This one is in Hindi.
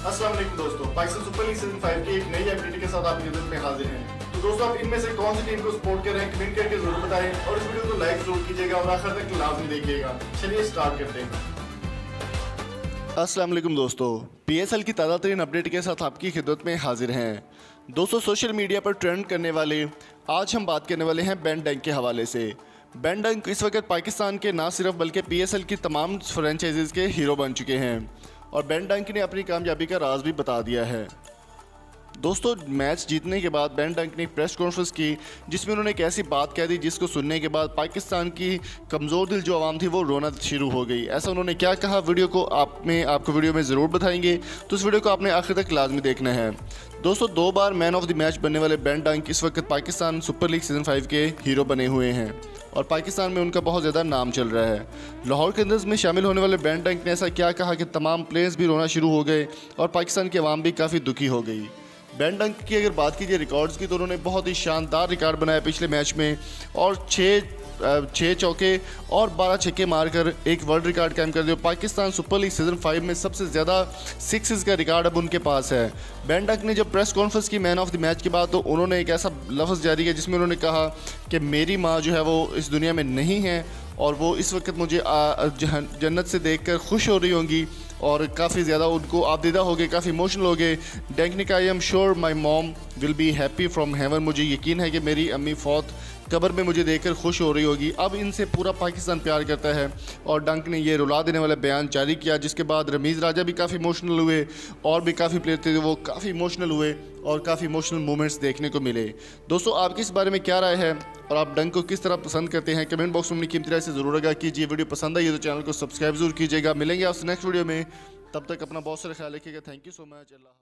अस्सलाम वालेकुम दोस्तों, पाकिस्तान सुपर लीग सीजन 5 की एक नई अपडेट के साथ आपकी खिदमत में हाजिर हैं। तो दोस्तों, आप इनमें से कौन सी टीम को सपोर्ट कर रहे हैं कमेंट करके जरूर बताएं और इस वीडियो को लाइक जरूर कीजिएगा और आखिर तक लाजमी देखिएगा। चलिए स्टार्ट करते हैं। अस्सलाम वालेकुम दोस्तों, पीएसएल की ताज़ा तरीन अपडेट के साथ आपकी खिदमत में हाजिर हैं। दोस्तों, सोशल मीडिया पर ट्रेंड करने वाले आज हम बात करने वाले हैं बेन डंक के हवाले से। बेन डंक इस वक्त पाकिस्तान के ना सिर्फ बल्कि पीएसएल की तमाम फ्रेंचाइजीज़ के हीरो बन चुके हैं और बेन डंक ने अपनी कामयाबी का राज भी बता दिया है। दोस्तों, मैच जीतने के बाद बेन डंक ने एक प्रेस कॉन्फ्रेंस की जिसमें उन्होंने एक ऐसी बात कह दी जिसको सुनने के बाद पाकिस्तान की कमज़ोर दिल जो आवाम थी वो रोना शुरू हो गई। ऐसा उन्होंने क्या कहा, वीडियो को आपको वीडियो में ज़रूर बताएंगे, तो इस वीडियो को आपने आखिर तक लाजमी देखना है। दोस्तों, 2 बार मैन ऑफ द मैच बनने वाले बेन डंक इस वक्त पाकिस्तान सुपर लीग सीजन 5 के हीरो बने हुए हैं और पाकिस्तान में उनका बहुत ज़्यादा नाम चल रहा है। लाहौर कंडर्स में शामिल होने वाले बेन डंक ने ऐसा क्या कहा कि तमाम प्लेयर्स भी रोना शुरू हो गए और पाकिस्तान की आवाम भी काफ़ी दुखी हो गई। बेन डंक की अगर बात कीजिए रिकॉर्ड्स की, तो उन्होंने बहुत ही शानदार रिकॉर्ड बनाया पिछले मैच में और 6 चौके और 12 छक्के मारकर एक वर्ल्ड रिकॉर्ड कायम कर दिया। पाकिस्तान सुपर लीग सीजन 5 में सबसे ज़्यादा सिक्सेस का रिकॉर्ड अब उनके पास है। बेन डंक ने जब प्रेस कॉन्फ्रेंस की मैन ऑफ द मैच के बाद, तो उन्होंने एक ऐसा लफ्ज़ जारी किया जिसमें उन्होंने कहा कि मेरी माँ जो है वो इस दुनिया में नहीं है और वो इस वक्त मुझे जन्नत से देखकर खुश हो रही होंगी और काफ़ी ज़्यादा उनको आबदीदा हो गए, काफ़ी इमोशनल हो गए। डंक ने कहा, I am sure my mom will be happy from heaven, मुझे यकीन है कि मेरी अम्मी फौत कब्र में मुझे देखकर खुश हो रही होगी। अब इनसे पूरा पाकिस्तान प्यार करता है और डंक ने ये रुला देने वाला बयान जारी किया, जिसके बाद रमीज़ राजा भी काफ़ी इमोशनल हुए और भी काफ़ी प्लेयर थे वो काफ़ी इमोशनल हुए और काफ़ी इमोशनल मोमेंट्स देखने को मिले। दोस्तों, आपकी इस बारे में क्या राय है और आप डंक को किस तरह पसंद करते हैं, कमेंट बॉक्स में अपनी कीमती राय से ज़रूर आगाह कीजिए। वीडियो पसंद आई तो चैनल को सब्सक्राइब जरूर कीजिएगा। मिलेंगे आपसे नेक्स्ट वीडियो में, तब तक अपना बहुत सारा ख्याल रखिएगा। Thank you so much. Allah.